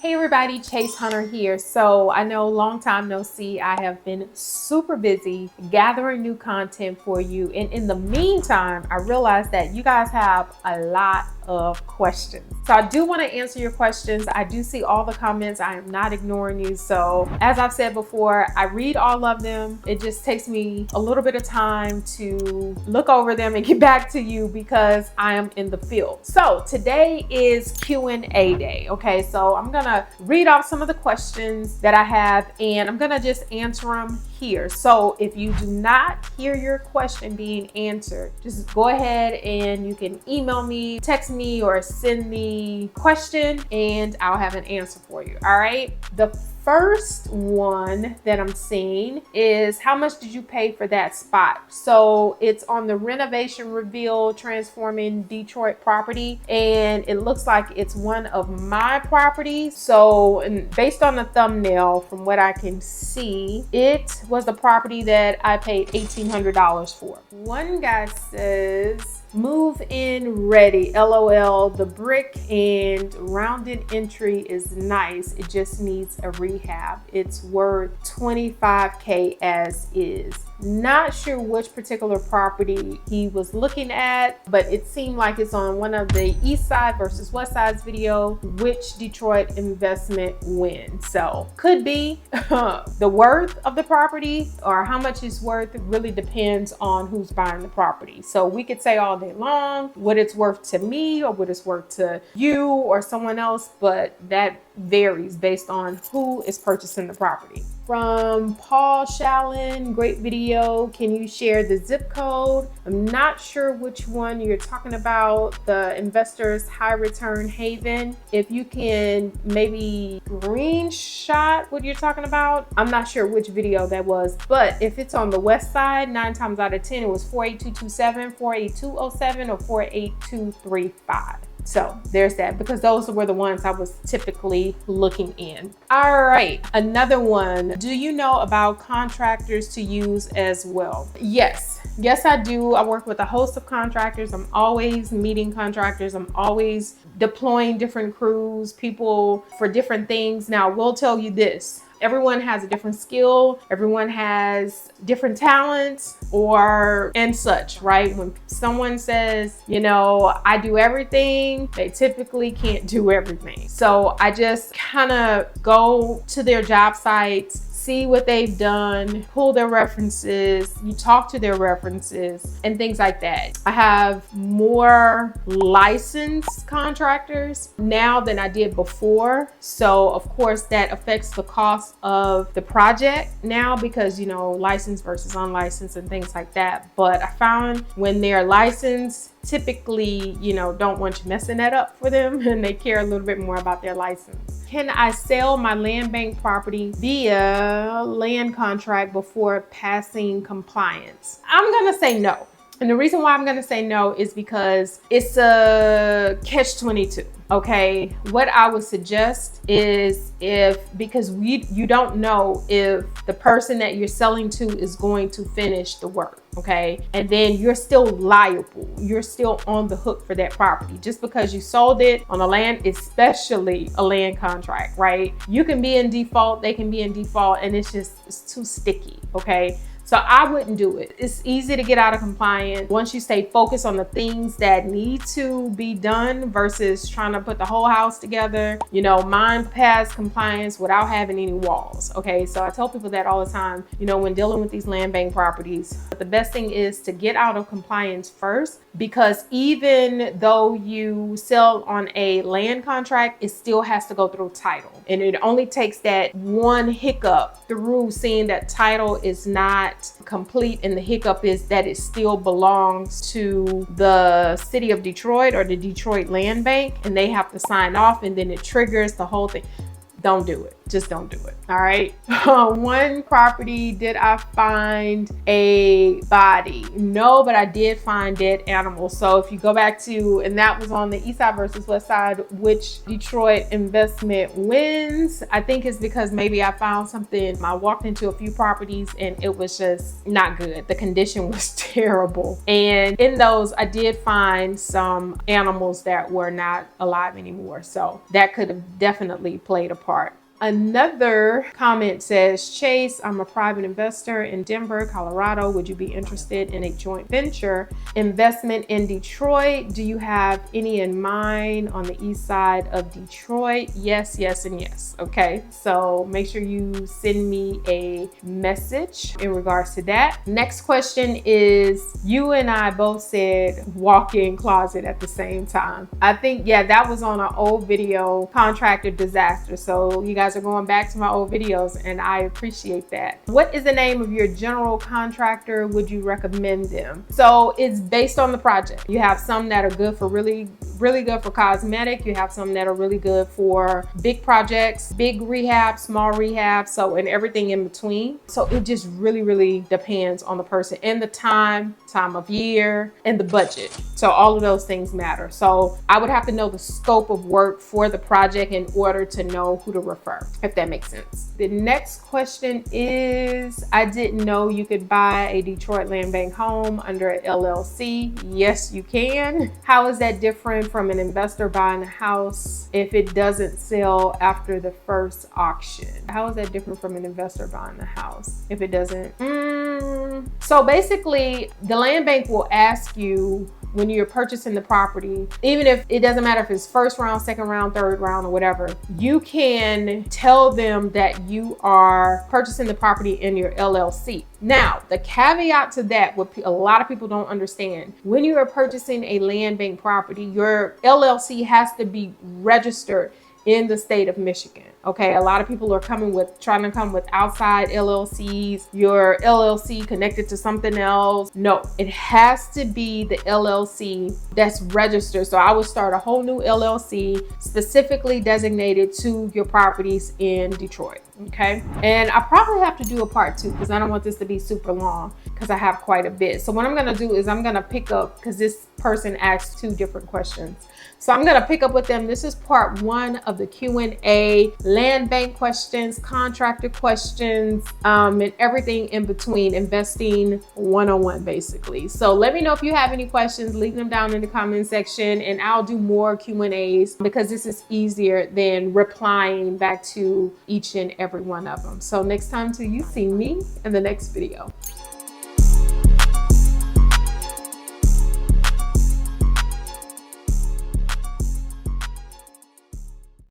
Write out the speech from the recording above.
Hey everybody, Chase Hunter here. So I know long time no see, I have been super busy gathering new content for you. And in the meantime, I realized that you guys have a lot of questions. So I do want to answer your questions. I do see all the comments. I am not ignoring you. So as I've said before, I read all of them. It just takes me a little bit of time to look over them and get back to you because I am in the field. So today is Q&A day. Okay, so I'm gonna read off some of the questions that I have and I'm gonna just answer them here. So if you do not hear your question being answered, just go ahead and you can email me, text me, or send me question and I'll have an answer for you. All right. The first one that I'm seeing is, how much did you pay for that spot? So it's on the Renovation Reveal Transforming Detroit property, and it looks like it's one of my properties. So based on the thumbnail, from what I can see, it was the property that I paid $1,800 for. One guy says, move in ready, LOL. The brick and rounded entry is nice. It just needs a rehab. It's worth $25K as is. Not sure which particular property he was looking at, but it seemed like it's on one of the East Side versus West Side's video, which Detroit investment wins. So could be the worth of the property, or how much it's worth. It really depends on who's buying the property. So we could say all day long what it's worth to me or what it's worth to you or someone else, but that varies based on who is purchasing the property. From Paul Shallon, great video. Can you share the zip code? I'm not sure which one you're talking about. The Investors High Return Haven. If you can maybe screenshot what you're talking about. I'm not sure which video that was, but if it's on the west side, 9 times out of 10, it was 48227, 48207, or 48235. So there's that, because those were the ones I was typically looking in. All right, another one. Do you know about contractors to use as well? Yes, I do. I work with a host of contractors. I'm always meeting contractors. I'm always deploying different crews, people for different things. Now, I will tell you this. Everyone has a different skill. Everyone has different talents and such, right? When someone says, you know, I do everything, they typically can't do everything. So I just kind of go to their job sites, see what they've done, pull their references, you talk to their references and things like that. I have more licensed contractors now than I did before. So of course that affects the cost of the project now, because, you know, licensed versus unlicensed and things like that. But I found when they're licensed, typically, you know, don't want you messing that up for them, and they care a little bit more about their license. Can I sell my land bank property via land contract before passing compliance? I'm gonna say no. And the reason why I'm gonna say no is because it's a catch-22. Okay, what I would suggest is, because you don't know if the person that you're selling to is going to finish the work, okay? And then you're still liable. You're still on the hook for that property just because you sold it on a land, especially a land contract, right? You can be in default, they can be in default, and it's too sticky, okay? So I wouldn't do it. It's easy to get out of compliance once you stay focused on the things that need to be done versus trying to put the whole house together. You know, mine passed compliance without having any walls. Okay, so I tell people that all the time, you know, when dealing with these land bank properties. But the best thing is to get out of compliance first, because even though you sell on a land contract, it still has to go through title. And it only takes that one hiccup through seeing that title is not complete, and the hiccup is that it still belongs to the city of Detroit or the Detroit Land Bank, and they have to sign off, and then it triggers the whole thing. don't do it. Just don't do it. All right. One property, did I find a body? No, but I did find dead animals. So if you go back to, and that was on the east side versus west side, which Detroit investment wins? I think it's because maybe I found something. I walked into a few properties and it was just not good. The condition was terrible. And in those, I did find some animals that were not alive anymore. So that could have definitely played a part. Another comment says, Chase, I'm a private investor in Denver, Colorado. Would you be interested in a joint venture investment in Detroit? Do you have any in mind on the east side of Detroit? Yes, yes, and yes. Okay, so make sure you send me a message in regards to that. Next question is, you and I both said walk-in closet at the same time. I think, yeah, that was on an old video, contractor disaster. So you guys are going back to my old videos and I appreciate that. What is the name of your general contractor? Would you recommend them? So it's based on the project. You have some that are good for really good for cosmetic. You have some that are really good for big projects, big rehab, small rehab, so and everything in between. So it just really depends on the person and the time of year and the budget. So all of those things matter. So I would have to know the scope of work for the project in order to know who to refer, if that makes sense. The next question is, I didn't know you could buy a Detroit land bank home under an LLC. Yes, you can. How is that different from an investor buying a house if it doesn't sell after the first auction? How is that different from an investor buying a house if it doesn't? So basically, the land bank will ask you when you're purchasing the property, even if it doesn't matter if it's first round, second round, third round, or whatever, you can tell them that you are purchasing the property in your LLC. Now, the caveat to that, what a lot of people don't understand, when you are purchasing a land bank property, your LLC has to be registered in the state of Michigan. Okay, a lot of people are trying to come with outside LLCs, your LLC connected to something else. No, it has to be the LLC that's registered. So I would start a whole new LLC specifically designated to your properties in Detroit. Okay, and I probably have to do a part 2 because I don't want this to be super long because I have quite a bit. So what I'm gonna do is I'm gonna pick up, because this person asked 2 different questions. So I'm gonna pick up with them. This is part 1 of the Q&A, land bank questions, contractor questions, and everything in between, investing 101 basically. So let me know if you have any questions, leave them down in the comment section and I'll do more Q&As because this is easier than replying back to each and every one of them. So next time till you see me in the next video.